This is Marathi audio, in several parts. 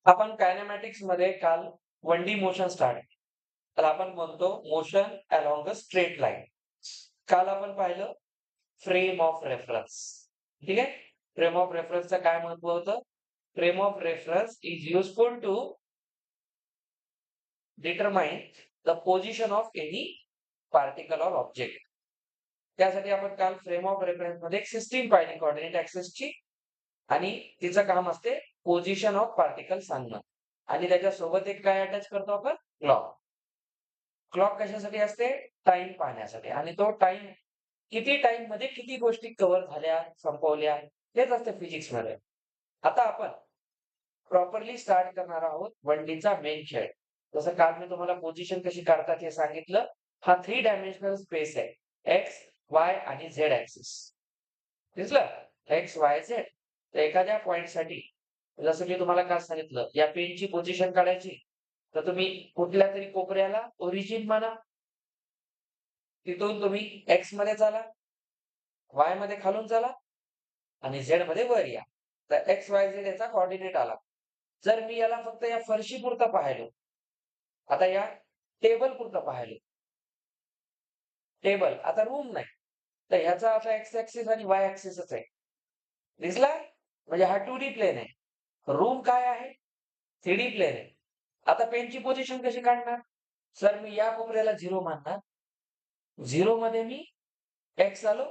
आपण कायनेमॅटिक्स मध्ये काल 1D मोशन स्टार्ट तर आपण म्हणतो motion along a straight line. काल आपण पाहिलं फ्रेम ऑफ रेफरन्स. ठीक आहे. फ्रेम ऑफ रेफरन्सचं काय महत्व होतं? Frame of reference is useful to determine the position of any particle or object. त्यासाठी आपण काल फ्रेम ऑफ रेफरन्स मध्ये एक सिस्टीम पाहिली कोऑर्डिनेट ऍक्सेसची आणि तिचं काम असते पोझिशन ऑफ पार्टिकल सांगणं आणि त्याच्यासोबत एक काय अटॅच करतो आपण क्लॉक. क्लॉक कशासाठी असते? टाइम पाहण्यासाठी आणि तो टाइम किती टाइम मध्ये किती गोष्टी कव्हर झाल्या, संपवल्या हेच असते फिजिक्स मध्ये. आता आपण प्रॉपरली स्टार्ट करणार आहोत 1D चा मेन खेळ. जसं काल मी तुम्हाला पोझिशन कशी काढतात हे सांगितलं. हा 3 डायमेन्शनल स्पेस आहे. एक्स, वाय आणि झेड ॲक्सिस. दिसलं? X, Y, Z. तर एखाद्या पॉइंटसाठी जसं मी तुम्हाला काल सांगितलं, या पेनची पोझिशन काढायची, तर तुम्ही कुठल्यातरी कोपऱ्याला ओरिजिन म्हणा. तिथून तुम्ही एक्स मध्ये चाला, वाय मध्ये खालून चाला आणि झेड मध्ये वर या. तर एक्स, वाय, झेड याचा कोऑर्डिनेट आला. जर मी याला फक्त या फरशीपुरतं पाहिलं, आता या टेबल पुरतं पाहिलं, टेबल आता रूम नाही. तर ह्याचा आता एक्स ऍक्सिस आणि वाय ऍक्सिसच आहे. दिसला? म्हणजे हा 2D प्लेन आहे. रूम काय आहे? 3D प्लेन आहे. आता पेनची पोझिशन कशी काढणार? सर मी या कोपऱ्याला 0 मानणार. 0 मध्ये मी एक्स आलो.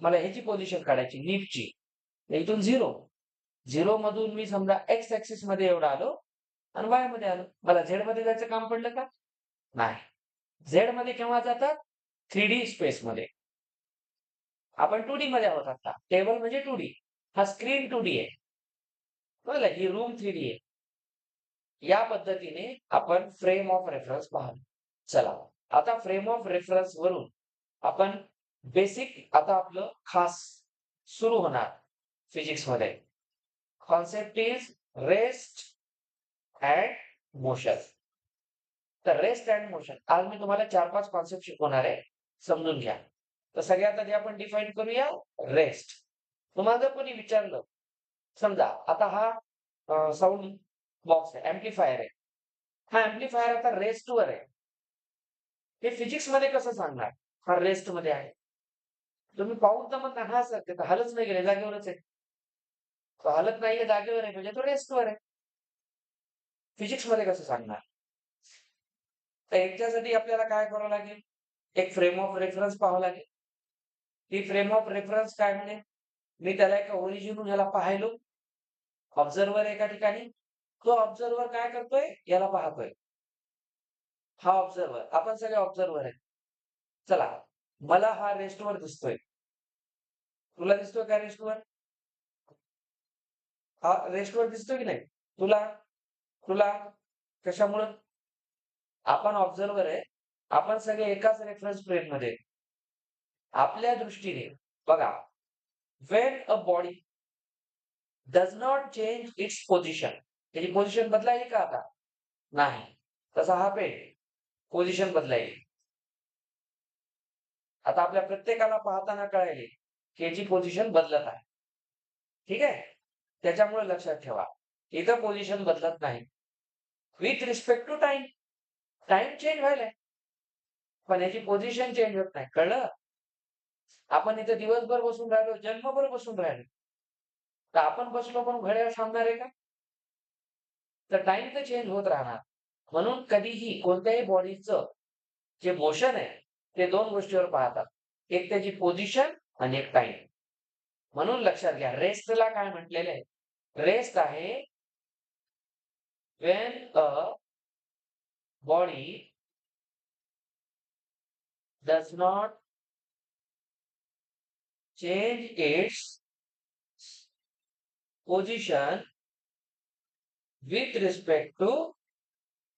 मला ह्याची पोझिशन काढायची लीफची. इथून 0. 0 मधून मी समजा एक्स ऍक्सिस मध्ये एवढा आलो आणि वाय मध्ये आलो. मला झेड मध्ये जायचं काम पडलं का? नाही. झेड मध्ये केव्हा जातात? 3D स्पेस मध्ये. आपण 2D मध्ये आहोत आता. टेबल म्हणजे 2D. हा स्क्रीन 2D आहे. कळलं? ही रूम 3D आहे. या पद्धतीने आपण फ्रेम ऑफ रेफरन्स पाहतो. चला, आता फ्रेम ऑफ रेफरन्स वरून आपण बेसिक आता आपलं खास सुरू होणार फिजिक्समध्ये. Concept is rest and motion. तर रेस्ट अँड मोशन आज मी तुम्हाला 4-5 कॉन्सेप्ट शिकवणार आहे. समजून घ्या. तर सगळ्यात आधी आपण डिफाईन करूया रेस्ट. तुम्हाला जर कोणी विचारलं, समजा आता हा साउंड बॉक्स आहे, एम्प्लिफायर आहे. हा एम्प्लिफायर आता रेस्टवर आहे. हे फिजिक्स मध्ये कसं सांगणार? हा रेस्ट मध्ये आहे. तुम्ही पाहून तर म्हणता हा सर ते तर हालच नाही गेले, जागेवरच आहे. तो हालत नाहीये, जागेवर आहे म्हणजे तो रेस्टवर आहे. फिजिक्स मध्ये कसं सांगणार? तर याच्यासाठी आपल्याला काय करावं लागेल? एक फ्रेम ऑफ रेफरन्स पाहावं लागेल. ती फ्रेम ऑफ रेफरन्स काय म्हणे? मी त्याला एका ओरिजिनहून ह्याला पाहिलो. ऑब्झर्व्हर एका ठिकाणी. तो ऑब्झर्व्हर काय करतोय? याला पाहतोय. हा ऑब्झर्व्हर. आपण सगळे ऑब्झर्व्हर आहेत. चला, मला हा रेस्टवर दिसतोय. तुला दिसतोय का रेस्टवर? हा रेस्टवर दिसतोय की नाही? तुला? तुला? कशामुळं? आपण ऑब्झर्व्हर आहे. आपण सगळे एकाच रेफरन्स फ्रेममध्ये आहे. आपल्या दृष्टीने बघा, when a body does not change its position. त्याची पोझिशन बदलायली का आता? नाही. तसा हा पेन पोझिशन बदलायली. आता आपल्या प्रत्येकाला पाहताना कळेल की याची पोझिशन बदलत आहे. ठीक आहे? त्याच्यामुळे लक्षात ठेवा. इथं पोझिशन बदलत नाही. With respect to time. Time change व्हायलाय. पण याची पोझिशन चेंज होत नाही. कळलं? आपण इथे दिवसभर बसून राहिलो, जन्मभर बसून राहिलो. तर आपण बसलो पण घड्याळ थांबणार आहे का? तर टाईम तर चेंज होत राहणार. म्हणून कधीही कोणत्याही बॉडीचं जे मोशन आहे, ते 2 गोष्टीवर पाहतात. एक त्याची पोझिशन आणि एक टाईम. म्हणून लक्षात घ्या, रेस्टला काय म्हटलेलं आहे? रेस्ट आहे when a body does not change its position with respect to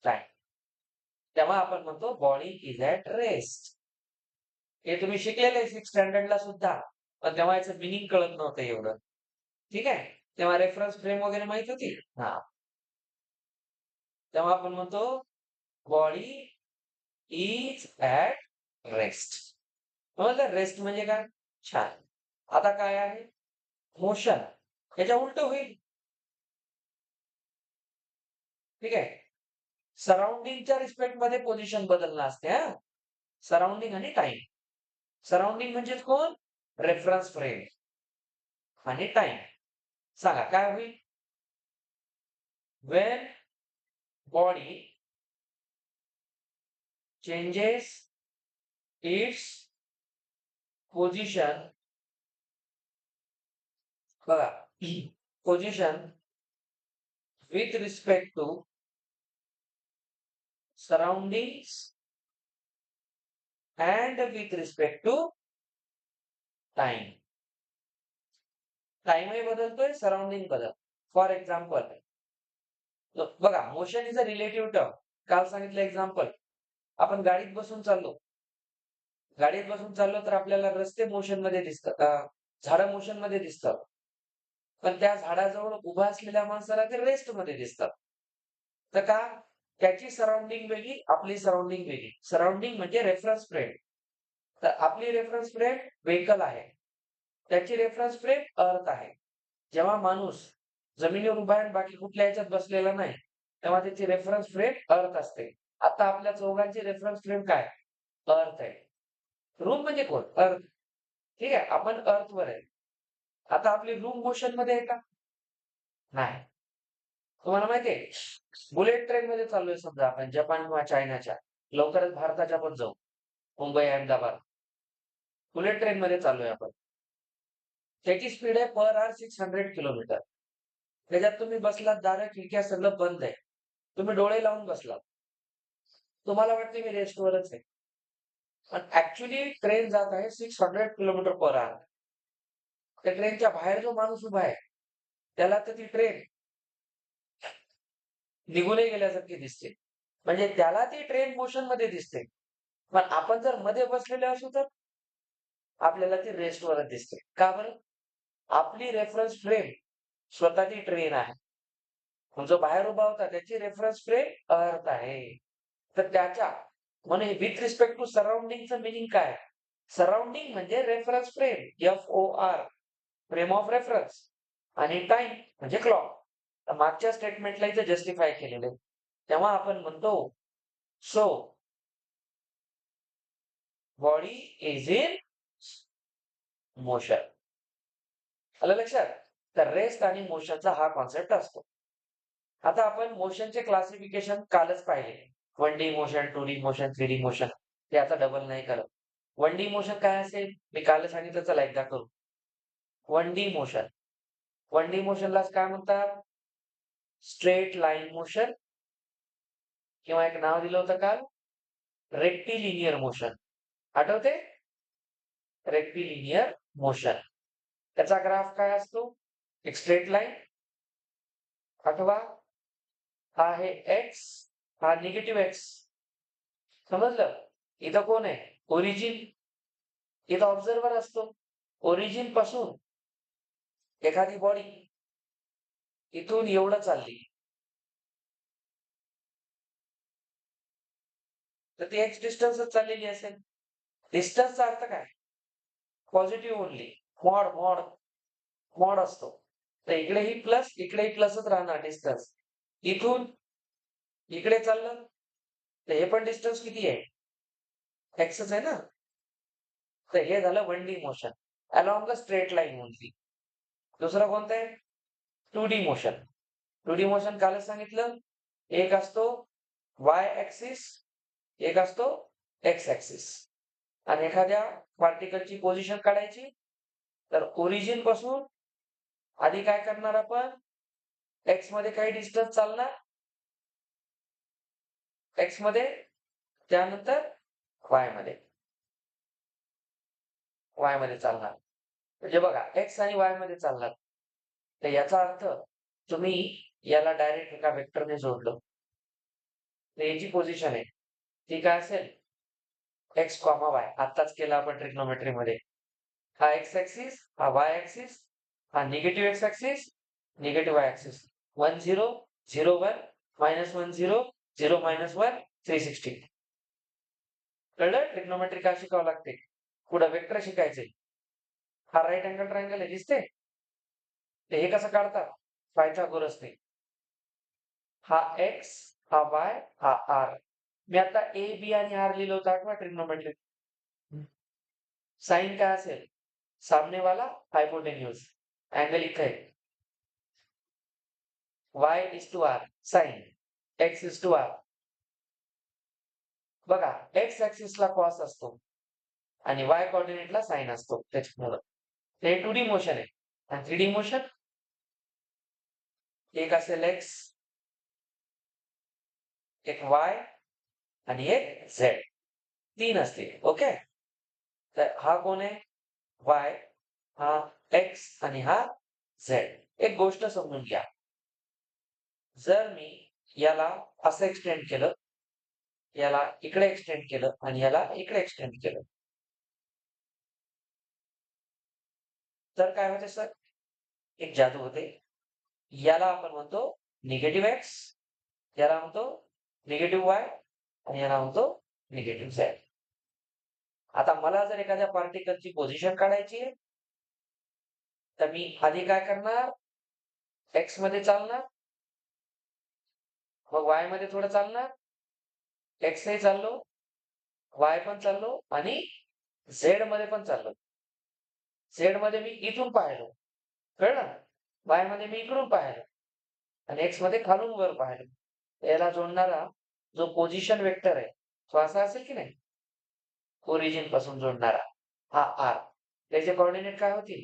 time. तेव्हा आपण म्हणतो बॉडी इज ॲट रेस्ट. हे तुम्ही शिकलेलं आहे 6th स्टँडर्डला सुद्धा. पण तेव्हा याचं मिनिंग कळत नव्हतं एवढं. ठीक आहे? तेव्हा रेफरन्स फ्रेम वगैरे माहित होती? हां. तेव्हा आपण म्हणतो बॉडी इज ॲट रेस्ट. समजलं रेस्ट म्हणजे काय? छान. आता काय आहे? मोशन. याच्या उलटं होईल. ठीक आहे. सराउंडिंगच्या रिस्पेक्ट मध्ये पोझिशन बदलणं असते हा. सराउंडिंग आणि टाइम. सराउंडिंग म्हणजेच कोण? रेफरन्स फ्रेम आणि टाइम. सांगा काय होईल? Wien body changes its position, बघा, position with respect to surroundings and with respect to time. टाइमही बदलतोय, सराउंडिंग बदल. फॉर एक्झाम्पल, बघा, motion is a relative term. काल सांगितलं एक्झाम्पल, आपण गाडीत बसून चाललो. गाडीत बसून चाललो तर आपल्याला रस्ते मोशन मध्ये दिसतात, झाडं मोशन मध्ये दिसतात. पण त्या झाडाजवळ उभा असलेल्या माणसाला ते रेस्ट मध्ये दिसतात. तर का? त्याची सराउंडिंग वेगळी, आपली सराउंडिंग वेगळी. सराउंडिंग म्हणजे रेफरन्स फ्रेम. तर आपली रेफरन्स फ्रेम व्हेकल आहे, त्याची रेफरन्स फ्रेम अर्थ आहे. जेव्हा माणूस जमिनीवर उभा आहे बाकी कुठल्या ह्याच्यात बसलेला नाही, तेव्हा त्याची रेफरन्स फ्रेम अर्थ असते. आता आपल्या चौघांची रेफरन्स फ्रेम काय? अर्थ आहे. रूम म्हणजे कोण? अर्थ. ठीक आहे, आपण अर्थवर आहे. आता आपली रूम मोशन मध्ये आहे का? नाही. तुम्हाला माहितीये, बुलेट ट्रेन मध्ये चाललोय समजा आपण जपान किंवा चायनाच्या, लवकरच भारताच्या पण जाऊ, मुंबई अहमदाबाद. बुलेट ट्रेन मध्ये चाललोय आपण. त्याची स्पीड आहे पर आवर 600 किलोमीटर. त्याच्यात तुम्ही बसलात, दारं खिडक्या सगळं बंद आहे. तुम्ही डोळे लावून बसलात. तुम्हाला वाटते मी रेस्टवरच आहे. पण ऍक्च्युली ट्रेन जात आहे 600 किलोमीटर पर आवर. त्या ट्रेनच्या बाहेर जो माणूस उभा आहे, त्याला तर ती ट्रेन निघूनही गेल्यासारखी दिसते. म्हणजे त्याला ती ट्रेन मोशन मध्ये दिसते. पण आपण जर मध्ये बसलेले असू तर आपल्याला ती रेस्टवरच दिसते. का बरं? आपली रेफरन्स फ्रेम स्वतः ती ट्रेन आहे. जो बाहेर उभा होता त्याची रेफरन्स फ्रेम अर्थ आहे. तर त्याच्या म्हणून विथ रिस्पेक्ट टू सराउंडिंगचं मिनिंग काय? सराउंडिंग म्हणजे reference frame, FOR, frame of reference, आणि टाइम म्हणजे क्लॉक. मागच्या स्टेटमेंटला इथे जस्टिफाय केलेलं आहे. तेव्हा आपण म्हणतो, so body is in motion. आलं लक्षात? तर रेस्ट आणि मोशनचा हा कॉन्सेप्ट असतो. आता आपण मोशनचे क्लासिफिकेशन कालच पाहिले. 1D motion, 2D motion, 3D motion. ते आता डबल नाही करत. 1D मोशन काय असेल? मी कालच सांगितलं, चला एकदा करू. 1D motion. 1D मोशनला काय म्हणतात? स्ट्रेट लाईन मोशन, किंवा एक नाव दिलं होतं काल, रेक्टिलिनियर मोशन. आठवते? Rectilinear motion. त्याचा ग्राफ काय असतो? एक स्ट्रेट लाईन. अथवा हा आहे एक्स, हा निगेटिव्ह एक्स. समजलं? इथं कोण आहे? ओरिजिन. इथं ऑब्झर्वर असतो. ओरिजिन पासून एखादी बॉडी इथून एवढं चालली तर ती एक्स डिस्टन्सच चाललेली असेल. डिस्टन्सचा अर्थ काय? Positive only. Mod mod mod असतो. तर इकडेही प्लस, इकडेही प्लसच राहणार डिस्टन्स. इथून इकडे चाललं तर हे पण डिस्टन्स किती आहे? एक्सच आहे ना. तर हे झालं 1D motion along a straight line only. दुसरं कोणतं आहे? 2D motion. 2D मोशन कालच सांगितलं, एक असतो वाय ऍक्सिस, एक असतो एक्स ऍक्सिस. आणि एखाद्या पार्टिकलची पोझिशन काढायची तर ओरिजिन पासून आधी काय करणार आपण? एक्स मध्ये काही डिस्टन्स चालणार, एक्स मध्ये, त्यानंतर वाय मध्ये, वाय मध्ये चालणार. म्हणजे बघा, एक्स आणि वाय मध्ये चालणार. तर याचा अर्थ तुम्ही याला डायरेक्ट एका वेक्टरने जोडलं तर याची पोझिशन आहे ती काय असेल? X comma y. आत्ताच केलं आपण ट्रिग्नोमेट्री मध्ये. हा एक्स ऍक्सिस, हा वाय ऍक्सिस, हा negative x axis, negative Y axis. 1 0 0 1 -1 0 0 -1 360. कळलं? ट्रिग्नोमेट्री काय शिकावं लागते? पुढं वेक्टर शिकायचंय. हा राईट अँगल ट्रायंगल आहे, दिसते? हे कसं काढतात? पायथागोरसने. हा एक्स, हा वाय, हा आर. मी आता ए, बी आणि आर लिहिलं होतं आठवा ट्रिग्नोमेट्रिक. साइन काय असेल? सामने वाला हायपोटेन्यूज. अँगल इथे आहे. y is to r sine, x is to r. बघा एक्स ऍक्सिसला कॉस असतो आणि y कोऑर्डिनेटला साइन असतो त्याच्यामुळं. हे 2D मोशन आहे. आणि 3D मोशन एक असेल x, एक y आणि एक z. 3 असतील. ओके. तर हा कोण आहे? y, हा x आणि हा z. एक गोष्ट समजून घ्या. जर मी याला असं एक्सटेंड केलं, याला इकडे एक्सटेंड केलं आणि याला इकडे एक्सटेंड केलं, तर काय होते सर? एक जादू होते. याला आपण म्हणतो निगेटिव्ह एक्स, याला म्हणतो निगेटिव्ह वाय आणि याला म्हणतो निगेटिव्ह झेड. आता मला जर एखाद्या पार्टिकलची पोझिशन काढायची आहे, तर मी आधी काय करणार? एक्स मध्ये चालणार, मग वाय मध्ये थोडं चालणार, एक्सही चाललो, वाय पण चाललो आणि झेड मध्ये पण चाललो. झेड मध्ये मी इथून पाहिलो, कळलं? वाय मध्ये मी इकडून पाहिलो आणि एक्स मध्ये खालून वर पाहिलो. याला जोडणारा जो पोझिशन वेक्टर आहे तो असा असेल की नाही? ओरिजिन पासून जोडणारा हा आर. त्याचे कोऑर्डिनेट काय होतील?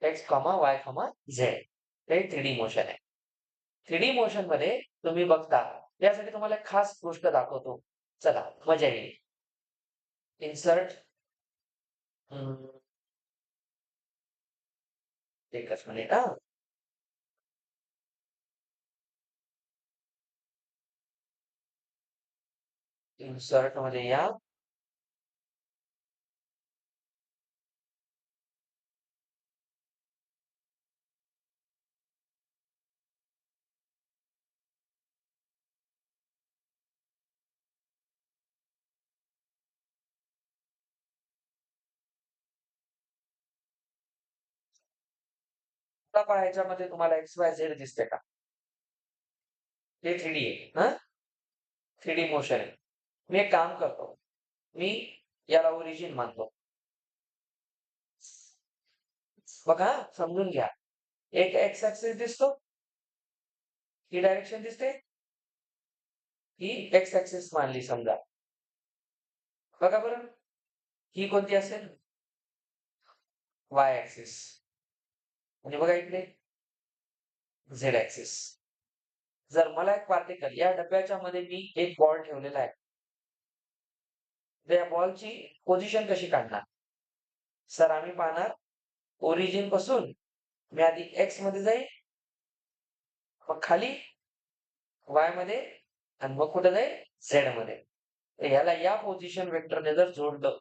X comma y comma Z. हे 3D मोशन आहे. 3D मोशन मध्ये तुम्ही बघता, यासाठी तुम्हाला एक खास गोष्ट दाखवतो. चला मजा येईल. इन्सर्ट एकच मिनिट हा. इन्सर्ट मध्ये या. आता पहा ह्याच्यामध्ये तुम्हाला एक्स वाय झेड दिसते का? हे 3D आहे. हा 3D मोशन आहे. मी एक काम करतो, मी याला ओरिजिन मानतो. बघा समजून घ्या. एक एक्स ऍक्सिस दिसतो, ही डायरेक्शन दिसते, ही एक्स ऍक्सिस मानली समजा. बघा बरं, ही कोणती असेल? Y axis. म्हणजे बघा इकडे झेड ऍक्सिस. जर मला एक पार्टिकल या डब्याच्या मध्ये मी एक बॉल ठेवलेला आहे, तर या बॉलची पोझिशन कशी काढणार? सर आम्ही पाहणार ओरिजिन पासून मी आधी एक्स मध्ये जाईल, मग खाली वाय मध्ये आणि मग कुठे जाईल? झेड मध्ये. तर ह्याला या पोझिशन वेक्टरने जर जोडलं,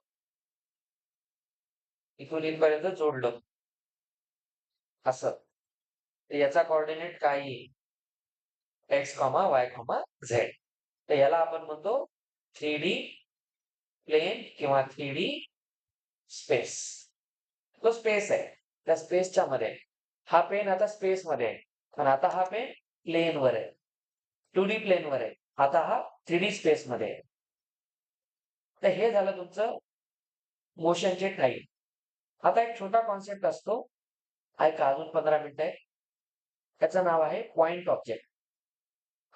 इथून इथपर्यंत जोडलं असं, तर याचा कोऑर्डिनेट काय येईल? X comma y comma Z. तर याला आपण म्हणतो 3D प्लेन किंवा 3D स्पेस. तो स्पेस आहे. त्या स्पेसच्या मध्ये हा पेन आता स्पेस मध्ये आहे आणि आता हा पेन प्लेन वर आहे, 2D प्लेन वर आहे. आता हा 3D स्पेस मध्ये आहे. तर हे झालं तुमचं मोशनचे टाईप. आता एक छोटा कॉन्सेप्ट असतो, ऐका अजून 15 मिनिटं आहे. त्याचं नाव आहे पॉइंट ऑब्जेक्ट.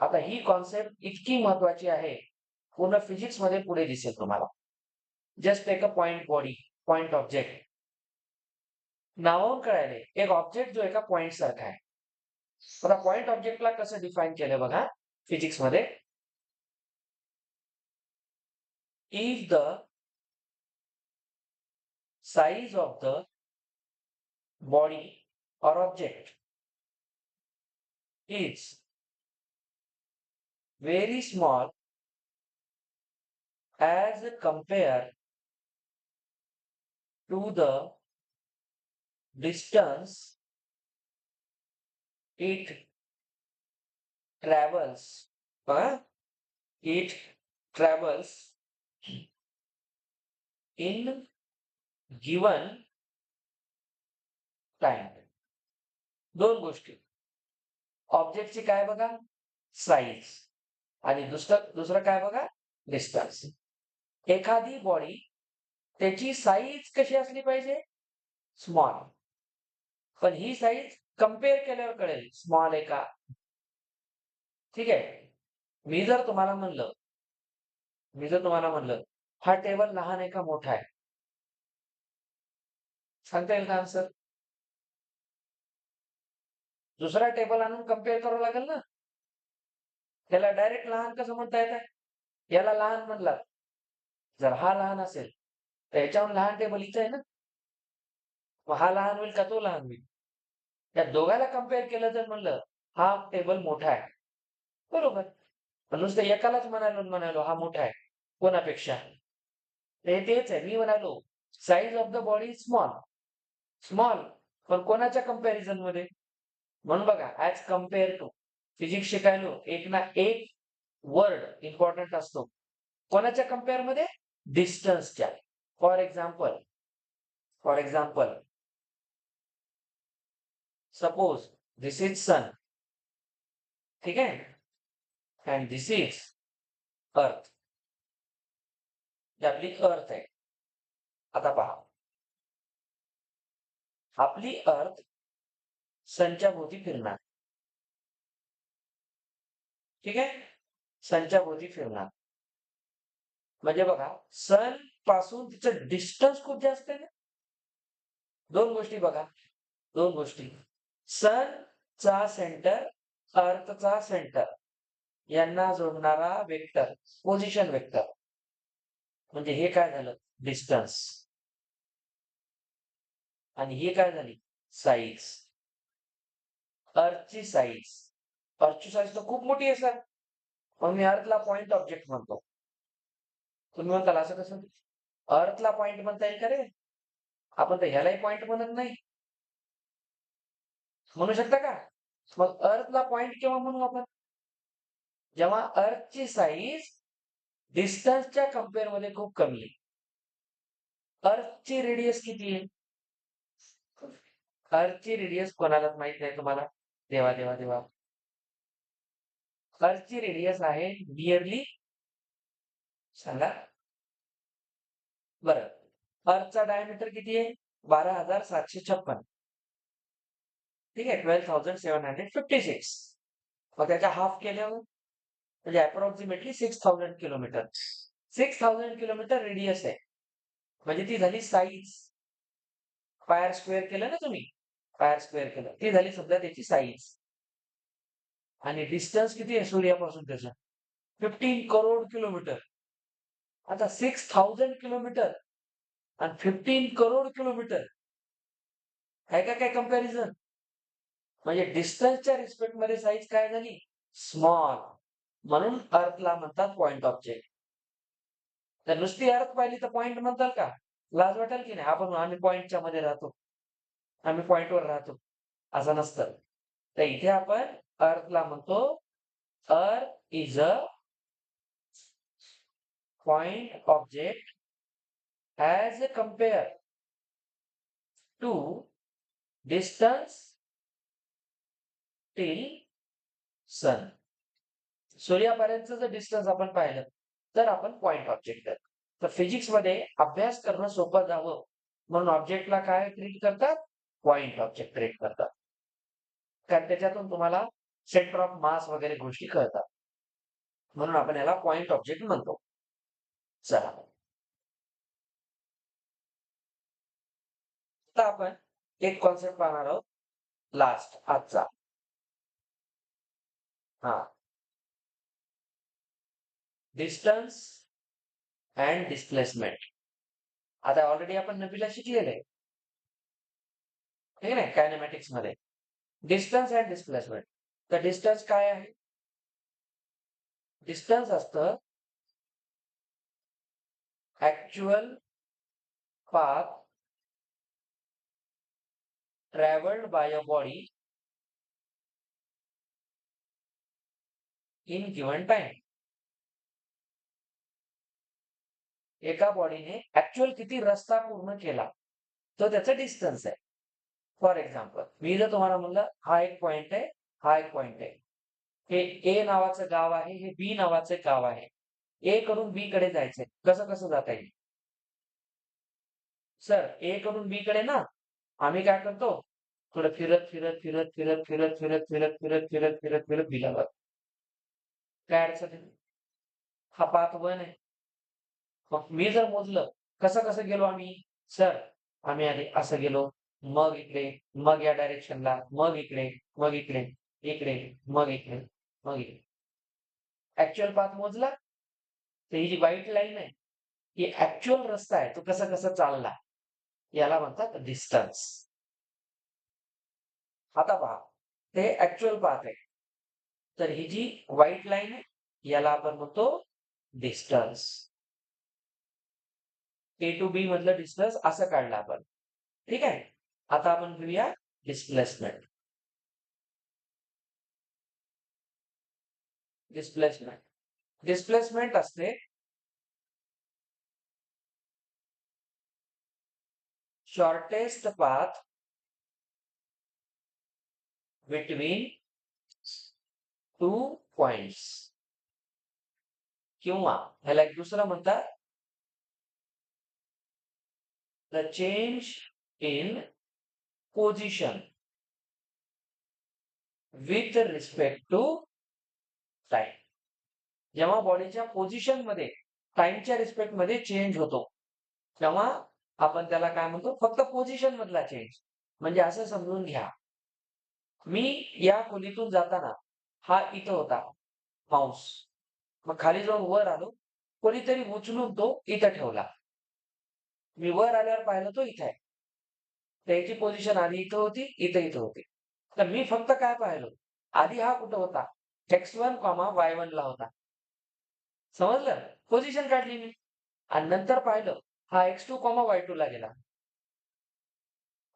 आता ही कॉन्सेप्ट इतकी महत्वाची आहे, पूर्ण फिजिक्स मध्ये पुढे दिसेल तुम्हाला. Just take a point body, point object. नावावरून कळाले एक ऑब्जेक्ट जो एका पॉइंट सारखा आहे. आता पॉइंट ऑब्जेक्टला कसं डिफाईन केलं बघा फिजिक्स मध्ये. If the size of the body or object is very small as compared to the distance it travels, it travels in given time. दोन गोष्टी. ऑब्जेक्टची काय बघा, साईज आणि दुसरं काय बघा, डिस्टन्स. एखादी बॉडी त्याची साईज कशी असली पाहिजे, स्मॉल. पण ही साईज कम्पेअर केल्यावर कळेल स्मॉल आहे का. ठीक आहे. मी जर तुम्हाला म्हणलं हा टेबल लहान आहे का मोठा आहे, सांगता येईल का आन्सर? दुसरा टेबल आणून कम्पेअर करावं लागेल ना. त्याला डायरेक्ट लहान कसं म्हणता येत आहे? याला लहान म्हणला, जर हा लहान असेल तर याच्याहून लहान टेबल इथं आहे ना. मग हा लहान होईल का तो लहान होईल? त्या दोघांना कम्पेअर केलं तर म्हणलं हा टेबल मोठा आहे, बरोबर. पण नुसतं एकालाच म्हणालो हा मोठा आहे कोणापेक्षा. ते तेच आहे, मी म्हणालो size of the body small. Small पण कोणाच्या कंपॅरिझन मध्ये? म्हणून बघा, ऍज कम्पेअर टू, फिजिक्स शिकायलो एक ना एक वर्ड इम्पॉर्टंट असतो. कोणाच्या कंपेअर मध्ये? डिस्टन्सच्या. For example suppose this is sun, ठीक आहे, अँड दिस इज अर्थ. ही आपली अर्थ आहे. आता पहा, आपली अर्थ सनच्या भोवती फिरणार, ठीक आहे, सनच्या भोवती फिरणार. म्हणजे बघा, सन पासून तिचं डिस्टन्स खूप जास्त आहे ना. दोन गोष्टी बघा, दोन गोष्टी. सनचा सेंटर, अर्थचा सेंटर यांना जोडणारा वेक्टर, पोझिशन वेक्टर. म्हणजे हे काय झालं, डिस्टन्स. आणि हे काय झाली, साईज. अर्थची साईज तर खूप मोठी आहे सर. मग मी अर्थला पॉइंट ऑब्जेक्ट म्हणतो. तुम्ही म्हणताल असं कसं, अर्थला पॉइंट म्हणता येईल का रे? आपण तर ह्यालाही पॉइंट म्हणत नाही. म्हणू शकता का? मग अर्थला पॉइंट केव्हा म्हणू आपण? जेव्हा अर्थची साईज डिस्टन्सच्या कम्पेअर मध्ये खूप कमी आहे. अर्थची रेडियस किती आहे? अर्थची रेडियस कोणालाच माहित नाही तुम्हाला? देवा देवा देवा. अर्थची रेडियस आहे नियरली, सांगा बरं. अर्थचा डायमीटर किती आहे? 12,756. ठीक आहे, 12,756. मग त्याच्या हाफ केल्यावर म्हणजे अप्रॉक्सिमेटली 6,000 किलोमीटर. 6,000 किलोमीटर रेडियस आहे. म्हणजे ती झाली साईज. पायर स्क्वेअर केलं ना तुम्ही, पायर स्क्वेअर केलं, ती झाली सध्या त्याची साईज. आणि डिस्टन्स किती आहे सूर्यापासून त्याचं? 15 करोड किलोमीटर. आता 6,000 किलोमीटर आणि 15 करोड किलोमीटर, आहे का काय कंपॅरिझन? म्हणजे डिस्टन्सच्या रिस्पेक्ट मध्ये साईज काय झाली, स्मॉल. म्हणून अर्थला म्हणतात पॉइंट ऑब्जेक्ट. तर नुसती अर्थ पाहिली तर पॉइंट म्हणतात का? लाज वाटेल की नाही, आपण आम्ही पॉइंटच्या मध्ये राहतो, आम्ही पॉइंटवर राहतो, असं नसतं. तर इथे आपण अर्थला म्हणतो earth is a point object as compare to distance till sun. सूर्यापर्यंतचं जर डिस्टन्स आपण पाहिलं तर आपण पॉइंट ऑब्जेक्ट आहे. तर फिजिक्स मध्ये अभ्यास करणं सोपं जावं म्हणून ऑब्जेक्टला काय ट्रीट करतात, पॉइंट ऑब्जेक्ट ट्रीट करतात. कारण त्याच्यातून तुम्हाला सेंटर ऑफ मास वगैरे गोष्टी कळतात. म्हणून आपण याला पॉइंट ऑब्जेक्ट म्हणतो. चला, आता आपण एक कॉन्सेप्ट पाहणार आहोत लास्ट आजचा. हा, डिस्टन्स अँड डिस्प्लेसमेंट. आता ऑलरेडी आपण नबीला शिकलेलं आहे, ठीक आहे, कायनेमॅटिक्स मध्ये. Distance and displacement. तर डिस्टन्स काय आहे? डिस्टन्स असतं actual path travelled by a body in given time. एका बॉडीने ऍक्च्युअल किती रस्ता पूर्ण केला तो त्याचा डिस्टन्स आहे. फॉर एक्झाम्पल, मी जर तुम्हाला म्हणलं हा एक पॉइंट आहे, हा एक पॉइंट आहे, हे ए नावाचं गाव आहे, हे बी नावाचं गाव आहे. ए कडून बी कडे जायचंय. कसं कसं जाता येईल? सर, ए कडून बी कडे ना आम्ही काय करतो, थोडं फिरत फिरत फिरत फिरत फिरत फिरत फिरत फिरत फिरत फिरत फिरत बीला जातो. काय अडचण आहे? हा पाथ 1 आहे. मग मी जर मोजलं, कसं कसं गेलो आम्ही? सर, आम्ही आधी असं गेलो, मग इकडे, मग या डायरेक्शनला, मग इकडे, मग इकडे, इकडे, मग इकडे, मग इकडे. ऍक्च्युअल पाथ मोजला, तर ही जी व्हाईट लाईन आहे, ही ऍक्च्युअल रस्ता आहे. तो कसा कसा चालला, याला म्हणतात डिस्टन्स. आता पहा, ते ऍक्च्युअल पाथ आहे. तर ही जी व्हाईट लाईन आहे, याला आपण म्हणतो डिस्टन्स. ए टू बी मधलं डिस्टन्स असं काढलं आपण. ठीक आहे. आता आपण घेऊया डिस्प्लेसमेंट. डिस्प्लेसमेंट डिस्प्लेसमेंट असते shortest path between two points, किंवा ह्याला एक दुसरं म्हणतात the change in position with respect to time. जेव्हा बॉडीच्या पोझिशन मध्ये टाइमच्या रिस्पेक्ट मध्ये चेंज होतो, तेव्हा आपण त्याला काय म्हणतो, फक्त पोझिशन मधला चेंज. म्हणजे असं समजून घ्या, मी या खोलीतून जाताना हा इथं होता माऊस, मग खाली जाऊन वर आलो, कोणीतरी उचलून तो इथं ठेवला. मी वर आल्यावर पाहिलं तो इथे आहे. त्याची पोझिशन आधी इथं होती, इथं होती. तर मी फक्त काय पाहिलं, आधी हा कुठं होता, x1, y1 ला होता. समजलं? पोझिशन काढली मी, आणि नंतर पाहिलं हा x2, y2 ला गेला,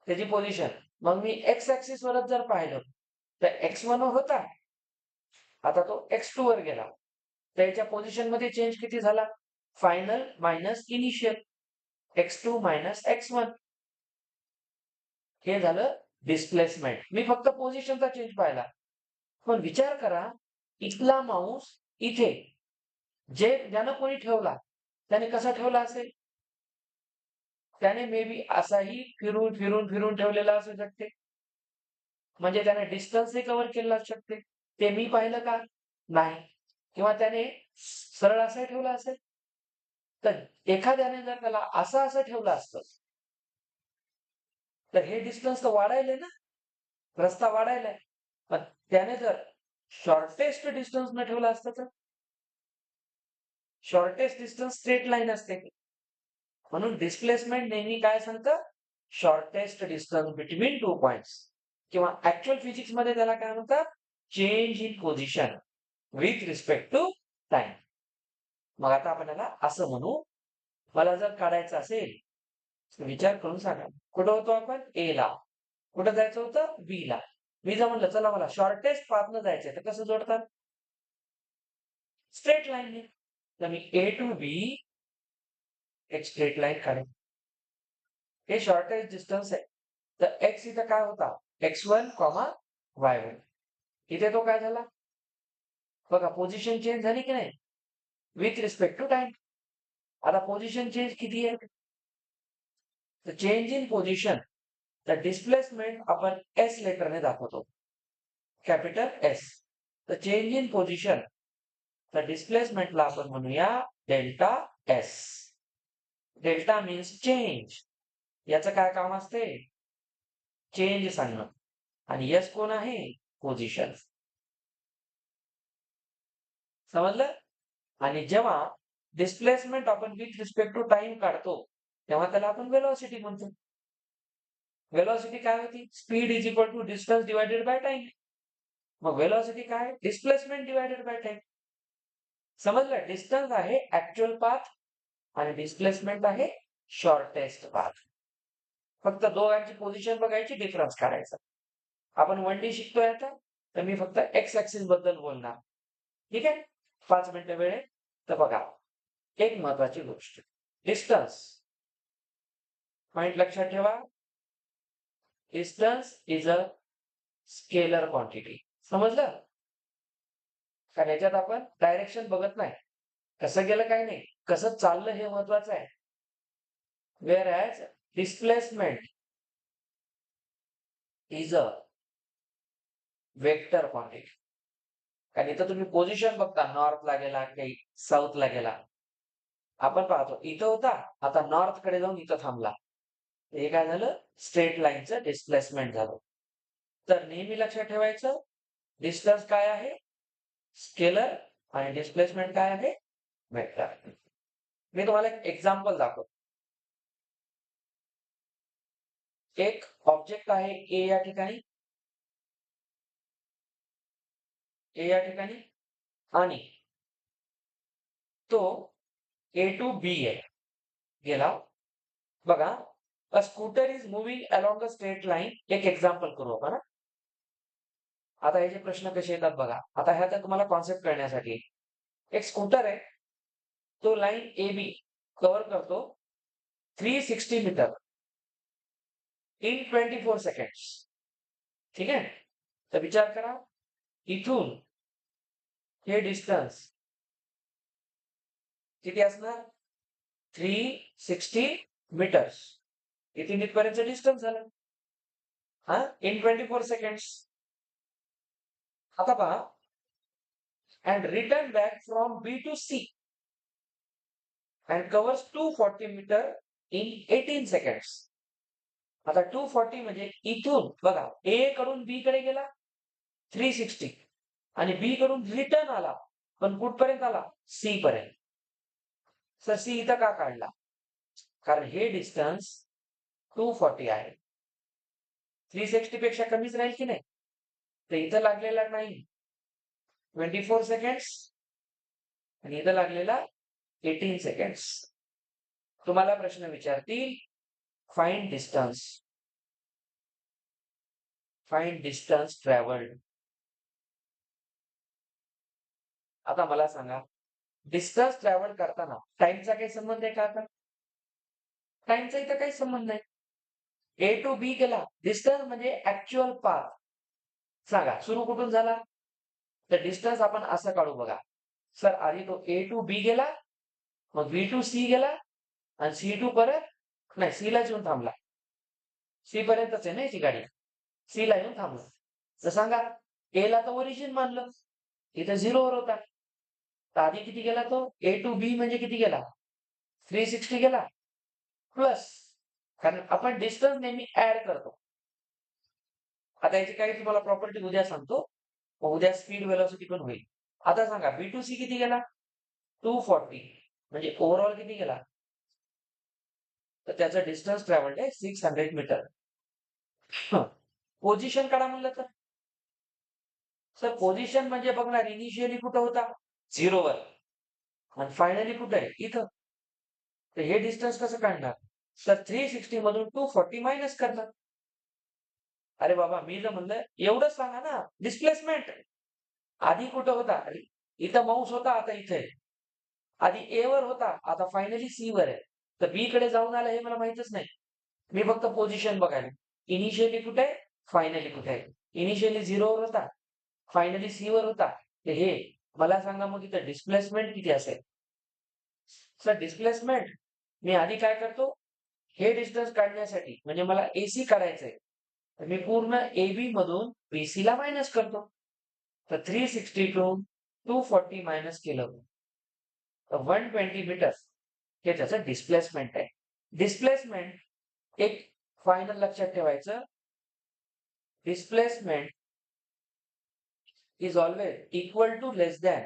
त्याची पोझिशन. मग मी एक्स ऍक्सिस वरच जर पाहिलं, तर x1 वर होता, आता तो x2 वर गेला. त्याच्या पोझिशन मध्ये चेंज किती झाला? Final minus initial, x2 minus x1. हे झालं डिस्प्लेसमेंट. मी फक्त पोझिशनचा चेंज पाहिला. पण विचार करा, इथला माऊस इथे, ज्यानं कोणी ठेवला, त्याने कसा ठेवला असेल? त्याने मे बी असाही फिरून फिरून फिरून ठेवलेला असू शकते. म्हणजे त्याने डिस्टन्सही कव्हर केला असू शकते. ते मी पाहिलं का? नाही. किंवा त्याने सरळ असं ठेवला असेल. तर एखाद्याने जर त्याला असं ठेवलं असतं, तर हे डिस्टन्स तर वाढायलंय ना, रस्ता वाढायलाय. पण त्याने जर शॉर्टेस्ट डिस्टन्स न ठेवला असतं, तर शॉर्टेस्ट डिस्टन्स स्ट्रेट लाईन असते. म्हणून डिस्प्लेसमेंट नेहमी काय सांगतं? Shortest distance between two points, किंवा ऍक्च्युअल फिजिक्स मध्ये त्याला काय म्हणतात? Change in position with respect to time. मग आता आपण याला असं म्हणू, मला जर काढायचं असेल, विचार करून सांगा, कुठं होतो आपण? ए ला. कुठं जायचं होतं? बी ला. मी जर म्हणलं चला मला शॉर्टेस्ट पाथनं जायचंय, तर कसं जोडतात? स्ट्रेट लाईनने. तर मी ए टू बी एक स्ट्रेट लाईन काढेन. हे शॉर्टेस्ट डिस्टन्स आहे. तर एक्स इथं काय होता? x1, y1. इथे तो काय झाला? बघा, पोझिशन चेंज झाली की नाही विथ रिस्पेक्ट टू टाइम. आता पोझिशन चेंज किती आहे? तर चेंज इन पोझिशन, तर डिस्प्लेसमेंट आपण एस लेटरने दाखवतो, कॅपिटल एस. तर चेंज इन पोझिशन, तर डिस्प्लेसमेंटला आपण म्हणूया delta S. Delta means change. याचं काय काम असते? चेंज सांगणं. आणि एस कोण आहे? पोझिशन. समजलं? आणि जेव्हा डिस्प्लेसमेंट आपण विथ रिस्पेक्ट टू टाइम काढतो, तेव्हा त्याला आपण वेलोसिटी म्हणतो. वेलोसिटी काय होती? Speed is equal to distance divided by time. मग वेलोसिटी काय? Displacement divided by time. समजलं? डिस्टन्स आहे ऍक्च्युअल पाथ, आणि डिस्प्लेसमेंट आहे शॉर्टेस्ट पाथ. फक्त दोघांची पोझिशन बघायची, डिफरन्स काढायचा. आपण 1D शिकतोय आता, तर मी फक्त एक्स ऍक्सिस बद्दल बोलणार. ठीक आहे? 5 मिनिटं वेळ आहे. तर बघा, एक महत्वाची गोष्ट, डिस्टन्स. पॉइंट लक्षात ठेवा, distance is a scalar quantity. समजलं? कारण याच्यात आपण डायरेक्शन बघत नाही, कसं गेलं काही नाही, कसं चाललं हे महत्वाचं आहे. Wear as displacement is a vector quantity. कारण इथं तुम्ही पोझिशन बघता, नॉर्थला गेला काही साऊथला गेला. आपण पाहतो इथं होता, आता नॉर्थ कडे जाऊन इथं थांबला. हे काय झालं? स्ट्रेट लाईनचं डिस्प्लेसमेंट झालं. तर नेहमी लक्षात ठेवायचं, डिस्टन्स काय आहे? स्केलर, आणि डिस्प्लेसमेंट काय आहे? वेक्टर. मी तुम्हाला एक एक्झाम्पल दाखवतो. एक ऑब्जेक्ट आहे ए या ठिकाणी, आणि तो ए टू बी आहे गेला. बघा, a scooter is moving along a straight line. एक एक्झाम्पल करू आपण. आता हे जे प्रश्न कसे येतात बघा. आता ह्यात तुम्हाला कॉन्सेप्ट कळण्यासाठी, एक स्कूटर आहे, तो लाईन ए बी कव्हर करतो 360 मीटर इन 24 सेकंड्स. ठीक आहे. तर विचार करा, इथून हे डिस्टन्स किती असणार? 360 मीटर्स. इथून इथपर्यंत डिस्टन्स झालं हा इन 24 सेकंड्स. आता पहा, and return back from B to C and covers 240 meter in 18 seconds. आता 240 म्हणजे इथून बघा, ए कडून बी कडे गेला 360, आणि बी कडून रिटर्न आला, पण कुठपर्यंत आला? सी पर्यंत. सर सी इथं का काढला? कारण हे डिस्टन्स 240 आहे. 360 पेक्षा कमीच राहील की नाही? तर इथं लागलेला नाही 24 सेकंड्स, आणि इथं लागलेला 18 सेकंड्स. तुम्हाला प्रश्न विचारतील, फाइंड डिस्टन्स ट्रॅव्हल्ड. आता मला सांगा, डिस्टन्स ट्रॅव्हल करताना टाइमचा काही संबंध आहे का? आता टाइमचा इथं काही संबंध नाही. ए टू बी गेला, डिस्टन्स म्हणजे ऍक्च्युअल पाथ. सांगा सुरू कुठून झाला? तर डिस्टन्स आपण असं काढू बघा. सर आधी तो ए टू बी गेला, मग बी टू सी गेला, आणि सी टू परत नाही, सी ला येऊन थांबला. सी पर्यंतच आहे ना याची गाडी, सी ला येऊन थांबला. तर सांगा, ए ला तर ओरिजिन मानलं, इथं झिरोवर होता. तर आधी किती गेला तो? ए टू बी म्हणजे किती गेला? 360 गेला प्लस, कारण आपण डिस्टन्स नेहमी ऍड करतो. आता याची काही तुम्हाला प्रॉपर्टी उद्या सांगतो, उद्या स्पीड वेलोसिटी पण होईल. आता सांगा, बी टू सी किती गेला? 240, म्हणजे ओव्हरऑल किती गेला? तर त्याचं डिस्टन्स ट्रॅव्हल्ड आहे 600 मीटर. पोझिशन काढा म्हणलं तर, सर पोझिशन म्हणजे बघणार, इनिशियली कुठं होता? 0वर, आणि फायनली कुठं आहे? इथं. तर हे डिस्टन्स कसं काढणार? तर 360 मधून 240 मायनस करणार. अरे बाबा, मी जर म्हणलं एवढंच सांगा ना, डिस्प्लेसमेंट आधी कुठं होता? इथं माऊस होता, आता इथे आहे. आधी ए वर होता, आता फायनली सी वर आहे. तर बी कडे जाऊन आला हे मला माहितच नाही. मी फक्त पोझिशन बघायला, इनिशियली कुठे आहे, फायनली कुठे आहे. इनिशियली 0वर होता, फायनली सी वर होता. तर हे मला सांगा, मग इथं डिस्प्लेसमेंट किती असेल? सर डिस्प्लेसमेंट मी आधी काय करतो, हे डिस्टन्स काढण्यासाठी, म्हणजे मला एसी काढायचंय, तर मी पूर्ण एबी मधून बीसी ला मायनस करतो. तर 360 टू 240 मायनस केलं तर 120 मीटर हे त्याचं डिस्प्लेसमेंट आहे. डिस्प्लेसमेंट एक फायनल लक्षात ठेवायचं, displacement is always equal to less than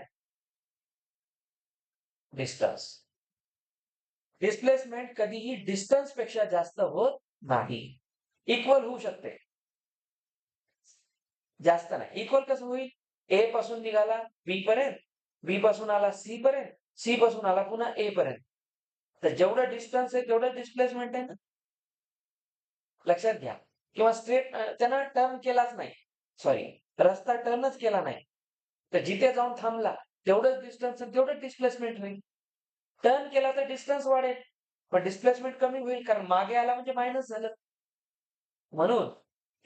distance. Displacement कधीही डिस्टन्स पेक्षा जास्त होत नाही. इक्वल होऊ शकते, जास्त नाही. इक्वल कसं होईल? ए पासून निघाला बी पर्यंत, बी पासून आला सी पर्यंत, सी पासून आला पुन्हा ए पर्यंत. तर जेवढं डिस्टन्स आहे तेवढं डिस्प्लेसमेंट आहे ना, लक्षात घ्या. किंवा स्ट्रेट त्यानं टर्न केलाच नाही, सॉरी रस्ता टर्नच केला नाही, तर जिथे जाऊन थांबला तेवढंच डिस्टन्स आणि तेवढंच डिस्प्लेसमेंट होईल. टर्न केला तर डिस्टन्स वाढेल, पण डिस्प्लेसमेंट कमी होईल, कारण मागे आला म्हणजे मायनस झालं. म्हणून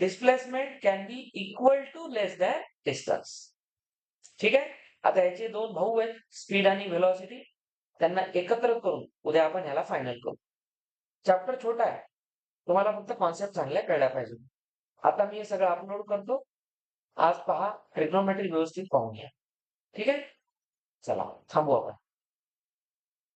displacement can be equal to less than distance. ठीक आहे. आता याचे दोन भाऊ आहेत, स्पीड आणि व्हेलॉसिटी. त्यांना एकत्र करून उद्या आपण ह्याला फायनल करू. चॅप्टर छोटा आहे. तुम्हाला फक्त कॉन्सेप्ट चांगल्या कळल्या पाहिजे. आता मी हे सगळं अपलोड करतो. आज पहा ट्रिग्नोमेट्री व्यवस्थित पाहून घ्या. ठीक आहे? चला थांबू आपण.